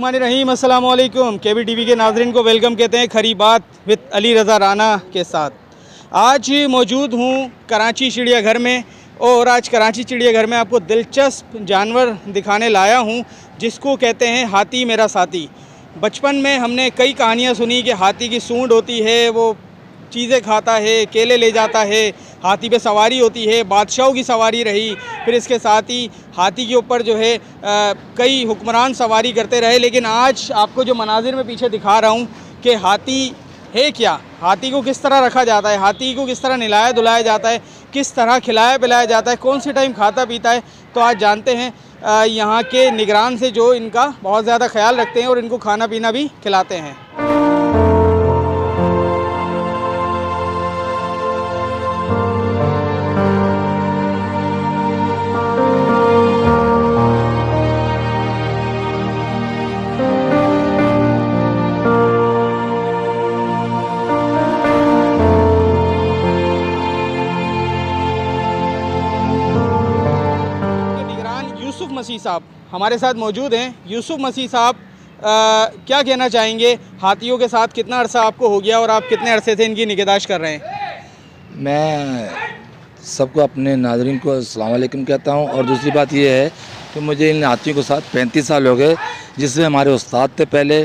बिस्मिल्लाहिर्रहमानिर्रहीम। अस्सलाम वालेकुम। KBTV के नाज़रीन को वेलकम कहते हैं खरी बात विद अली रज़ा राना के साथ। आज मौजूद हूँ कराची चिड़ियाघर में और आज कराची चिड़ियाघर में आपको दिलचस्प जानवर दिखाने लाया हूँ जिसको कहते हैं हाथी मेरा साथी। बचपन में हमने कई कहानियाँ सुनी कि हाथी की सूंड होती है, वो चीज़ें खाता है, केले ले जाता है, हाथी पे सवारी होती है, बादशाहों की सवारी रही। फिर इसके साथ ही हाथी के ऊपर जो है कई हुक्मरान सवारी करते रहे। लेकिन आज आपको जो मनाजिर में पीछे दिखा रहा हूँ कि हाथी है क्या, हाथी को किस तरह रखा जाता है, हाथी को किस तरह नहलाया धुलाया जाता है, किस तरह खिलाया पिलाया जाता है, कौन से टाइम खाता पीता है। तो आज जानते हैं यहाँ के निगरान से जो इनका बहुत ज़्यादा ख्याल रखते हैं और इनको खाना पीना भी खिलाते हैं। यूसुफ मसीह साहब हमारे साथ मौजूद हैं। यूसुफ मसीह साहब क्या कहना चाहेंगे, हाथियों के साथ कितना अरसा आपको हो गया और आप कितने अरसे से इनकी निगहदाश्त कर रहे हैं? मैं सबको अपने नाज़रीन को अस्सलाम वालेकुम कहता हूं। और दूसरी बात यह है कि मुझे इन हाथियों के साथ 35 साल हो गए, जिसमें हमारे उस्ताद थे पहले,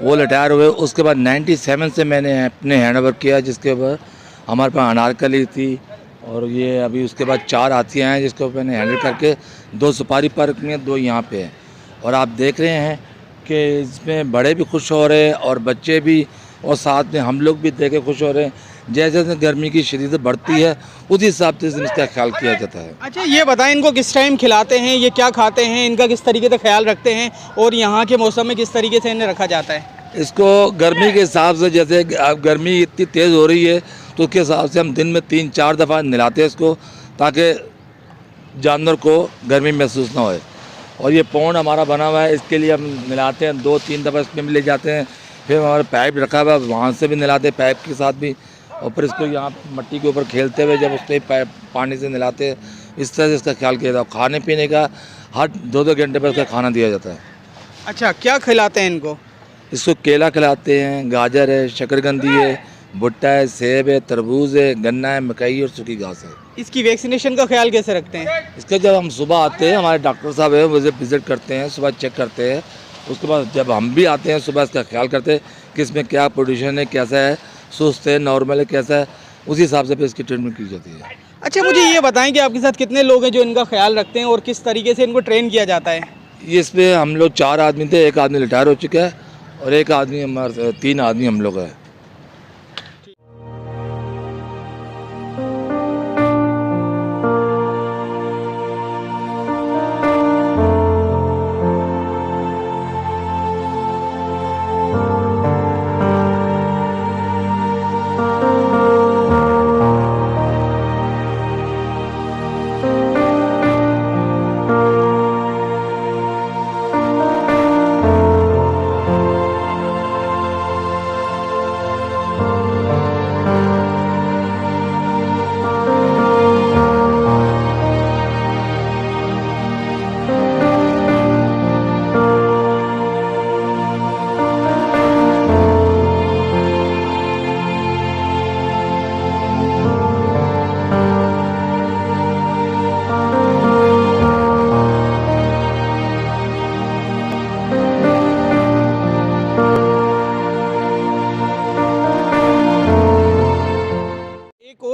वो रिटायर हुए। उसके बाद 97 से मैंने अपने हैंड ओवर किया, जिसके ऊपर हमारे पास अनारकली थी और ये अभी उसके बाद 4 हाथियाँ हैं जिसको मैंने हैंडल करके 2 सुपारी पार्क में, 2 यहाँ पे हैं। और आप देख रहे हैं कि इसमें बड़े भी खुश हो रहे हैं और बच्चे भी, और साथ में हम लोग भी देख के खुश हो रहे हैं। जैसे जैसे गर्मी की शदीत बढ़ती है उसी हिसाब से इसका ख्याल किया जाता है। अच्छा ये बताएं, इनको किस टाइम खिलाते हैं, ये क्या खाते हैं, इनका किस तरीके से ख्याल रखते हैं और यहाँ के मौसम में किस तरीके से इन्हें रखा जाता है? इसको गर्मी के हिसाब से, जैसे अब गर्मी इतनी तेज़ हो रही है तो उसके हिसाब से हम दिन में 3-4 दफ़ा नहलाते हैं इसको, ताकि जानवर को गर्मी महसूस ना होए। और ये पौंड हमारा बना हुआ है, इसके लिए हम नहलाते हैं 2-3 दफ़ा इसमें भी ले जाते हैं। फिर हमारा पाइप रखा हुआ है, वहाँ से भी नहलाते हैं पाइप के साथ भी। और फिर इसको यहाँ मट्टी के ऊपर खेलते हुए जब उसके पाइप पानी से नहलाते हैं, इस तरह से इसका ख्याल किया जाता है। खाने पीने का हर 2-2 घंटे पर इसका खाना दिया जाता है। अच्छा क्या खिलाते हैं इनको? इसको केला खिलाते हैं, गाजर है, शकरकंदी है, भुट्टा है, सेब है, तरबूज है, गन्ना है, मकई और सूखी घास है। इसकी वैक्सीनेशन का ख्याल कैसे रखते हैं? इसका जब हम सुबह आते हैं, हमारे डॉक्टर साहब है, मुझे विज़िट करते हैं, सुबह चेक करते हैं। उसके बाद जब हम भी आते हैं सुबह इसका ख्याल करते हैं कि इसमें क्या पोजीशन है, कैसा है, सुस्त है, नॉर्मल है, कैसा है, उसी हिसाब से फिर इसकी ट्रीटमेंट की जाती है। अच्छा मुझे ये बताएं कि आपके साथ कितने लोग हैं जो इनका ख्याल रखते हैं और किस तरीके से इनको ट्रेन किया जाता है? इसमें हम लोग 4 आदमी थे, एक आदमी रिटायर हो चुका है और एक आदमी हमारे 3 आदमी हम लोग हैं।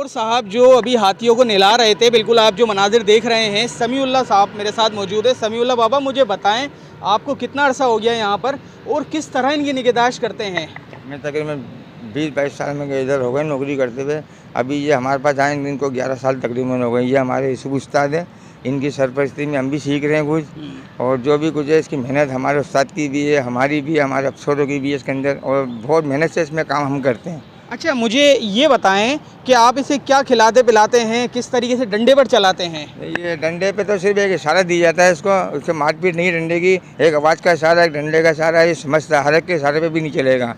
साहब जो अभी हाथियों को नहला रहे थे, बिल्कुल आप जो मनाजिर देख रहे हैं, समीउल्लाह साहब मेरे साथ मौजूद है। समीउल्लाह बाबा मुझे बताएं, आपको कितना अरसा हो गया यहाँ पर और किस तरह इनकी निगहदाश्त करते हैं? मैं तकरीबन 20-22 साल में इधर हो गए नौकरी करते हुए। अभी ये हमारे पास आए इनको 11 साल तकरीबन हो गए। ये हमारे यूसुफ उस्ताद है, इनकी सरपरस्ती में हम भी सीख रहे हैं कुछ, और जो भी कुछ है इसकी मेहनत हमारे उस्ताद की भी है, हमारी भी, हमारे अफसरों की भी है इसके अंदर, और बहुत मेहनत से इसमें काम हम करते हैं। अच्छा मुझे ये बताएं कि आप इसे क्या खिलाते पिलाते हैं, किस तरीके से डंडे पर चलाते हैं? ये डंडे पे तो सिर्फ एक इशारा दिया जाता है इसको, उससे मारपीट नहीं डंडे की, एक आवाज़ का इशारा, एक डंडे का इशारा, ये समझता है, हरक के इशारे पे भी नहीं चलेगा।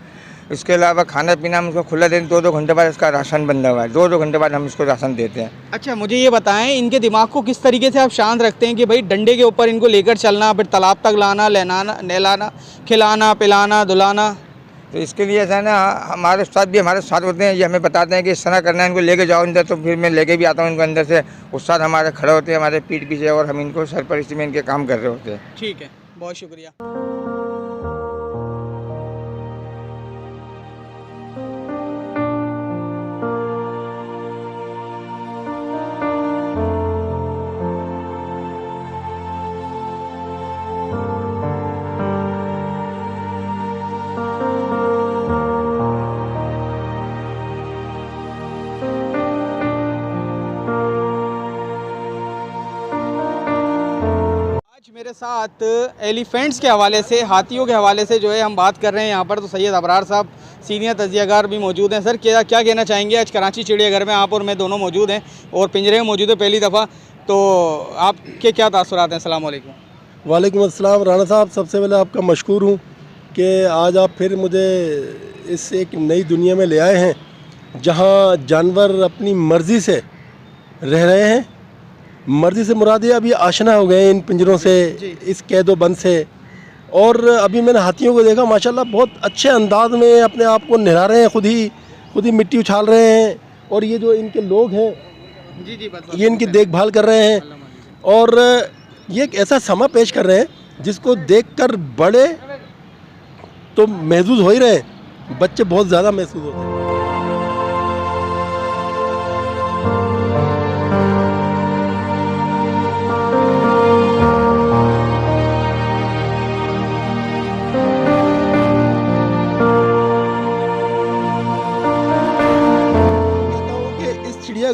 इसके अलावा खाना पीना हम इसको खुला देते हैं, 2-2 घंटे बाद इसका राशन बंदा हुआ है, 2-2 घंटे बाद हम इसको राशन देते हैं। अच्छा, मुझे ये बताएं, इनके दिमाग को किस तरीके से आप शांत रखते हैं कि भाई डंडे के ऊपर इनको लेकर चलना, फिर तालाब तक लाना, नहलाना, खिलाना, पिलाना, धुलाना? तो इसके लिए ऐसा है ना, हमारे उस्ताद भी हमारे साथ होते हैं, ये हमें बताते हैं कि इस तरह करना है, इनको लेके जाओ अंदर। तो फिर मैं लेके भी आता हूँ इनको अंदर से, उस्ताद हमारे खड़े होते हैं हमारे पीठ पीछे, और हम इनको सरपरस्ती में इनके काम कर रहे होते हैं। ठीक है, बहुत शुक्रिया। मेरे साथ एलिफेंट्स के हवाले से, हाथियों के हवाले से जो है हम बात कर रहे हैं यहाँ पर। तो सैयद अबरार साहब सीनियर तजियाकार भी मौजूद हैं। सर, क्या कहना चाहेंगे? आज कराची चिड़ियाघर में आप और मैं दोनों मौजूद हैं और पिंजरे में मौजूद है पहली दफ़ा, तो आपके क्या तासुरात हैं? अस्सलाम वालेकुम। वालेकुम अस्सलाम। राना साहब, सबसे पहले आपका मशकूर हूँ कि आज आप फिर मुझे इस एक नई दुनिया में ले आए हैं जहाँ जानवर अपनी मर्ज़ी से रह रहे हैं। मर्ज़ी से मुराद ये अभी आशना हो गए इन पिंजरों से, इस कैदो बंद से। और अभी मैंने हाथियों को देखा, माशाल्लाह बहुत अच्छे अंदाज में अपने आप को नहला रहे हैं, खुद ही मिट्टी उछाल रहे हैं। और ये जो इनके लोग हैं ये इनकी देखभाल कर रहे हैं, और ये एक ऐसा समा पेश कर रहे हैं जिसको देखकर बड़े तो महसूस हो ही रहे हैं, बच्चे बहुत ज़्यादा महसूस होते हैं।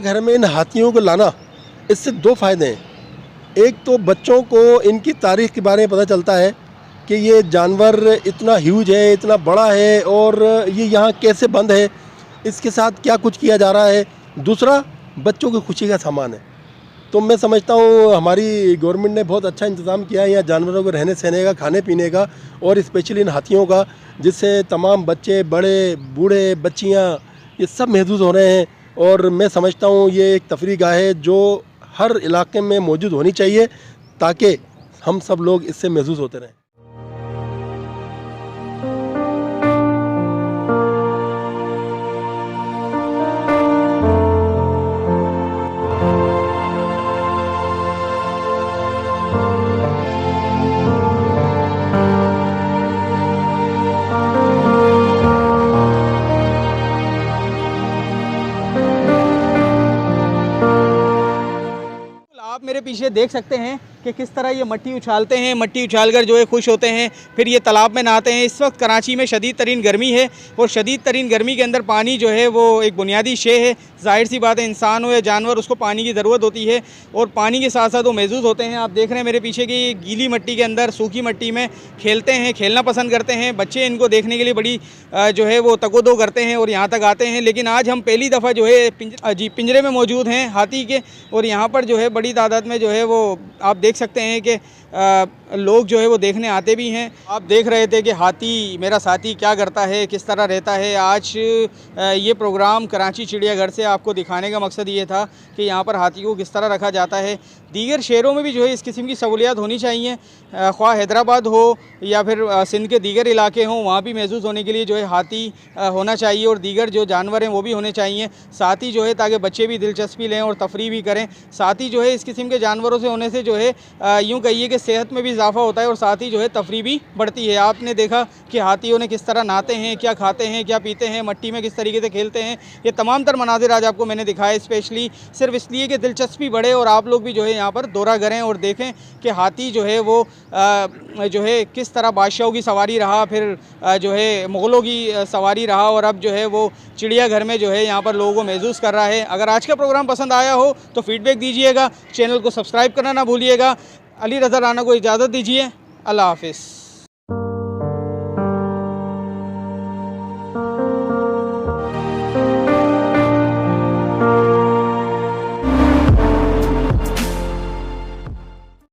घर में इन हाथियों को लाना, इससे 2 फ़ायदे हैं। एक तो बच्चों को इनकी तारीख़ के बारे में पता चलता है कि ये जानवर इतना ह्यूज है, इतना बड़ा है, और ये यहाँ कैसे बंद है, इसके साथ क्या कुछ किया जा रहा है। दूसरा, बच्चों की खुशी का सामान है। तो मैं समझता हूँ हमारी गवर्नमेंट ने बहुत अच्छा इंतज़ाम किया है यहाँ जानवरों को रहने सहने का, खाने पीने का, और स्पेशली इन हाथियों का, जिससे तमाम बच्चे, बड़े, बूढ़े, बच्चियाँ, ये सब महसूस हो रहे हैं। और मैं समझता हूँ ये एक तफरीह गाह है जो हर इलाके में मौजूद होनी चाहिए, ताकि हम सब लोग इससे महसूस होते रहें। आप मेरे पीछे देख सकते हैं कि किस तरह ये मट्टी उछालते हैं, मट्टी उछालकर जो है खुश होते हैं, फिर ये तालाब में नहाते हैं। इस वक्त कराची में शदीद तरीन गर्मी है, और शदीद तरीन गर्मी के अंदर पानी जो है वो एक बुनियादी शे है। जाहिर सी बात है, इंसान हो या जानवर, उसको पानी की ज़रूरत होती है, और पानी के साथ साथ वो महसूस होते हैं। आप देख रहे हैं मेरे पीछे कि गीली मट्टी के अंदर, सूखी मट्टी में खेलते हैं, खेलना पसंद करते हैं। बच्चे इनको देखने के लिए बड़ी जो है वो तकोदो करते हैं और यहाँ तक आते हैं। लेकिन आज हम पहली दफ़ा जो है पिंजरे में मौजूद हैं हाथी के, और यहाँ पर जो है बड़ी तादाद में जो है वो आप देख सकते हैं कि लोग जो है वो देखने आते भी हैं। आप देख रहे थे कि हाथी मेरा साथी क्या करता है, किस तरह रहता है। आज ये प्रोग्राम कराची चिड़ियाघर से आपको दिखाने का मकसद ये था कि यहाँ पर हाथी को किस तरह रखा जाता है। दीगर शहरों में भी जो है इस किस्म की सहूलियात होनी चाहिए, ख्वाह हैदराबाद हो या फिर सिंध के दीगर इलाके हों, वहाँ भी महसूस होने के लिए जो है हाथी होना चाहिए, और दीगर जो जानवर हैं वो भी होने चाहिए। साथ ही जो है ताकि बच्चे भी दिलचस्पी लें और तफरीह भी करें। साथ ही जो है इस किस्म के जानवरों से होने से जो है यूँ कहिए कि सेहत में भी इजाफा होता है, और साथ ही जो है तफरीह भी बढ़ती है। आपने देखा कि हाथियों ने किस तरह नहाते हैं, क्या खाते हैं, क्या पीते हैं, मट्टी में किस तरीके से खेलते हैं। ये तमाम तर मनाजिर आज आपको मैंने दिखाए, स्पेशली सिर्फ इसलिए कि दिलचस्पी बढ़े और आप लोग भी जो है यहाँ पर दौरा करें और देखें कि हाथी जो है वो जो है किस तरह बादशाहों की सवारी रहा, फिर जो है मुग़लों की सवारी रहा, और अब जो है वो चिड़ियाघर में जो है यहाँ पर लोगों को महसूस कर रहा है। अगर आज का प्रोग्राम पसंद आया हो तो फीडबैक दीजिएगा, चैनल को सब्सक्राइब करना ना भूलिएगा। अली रज़ा राना को इजाज़त दीजिए। अल्लाह हाफ़िज़।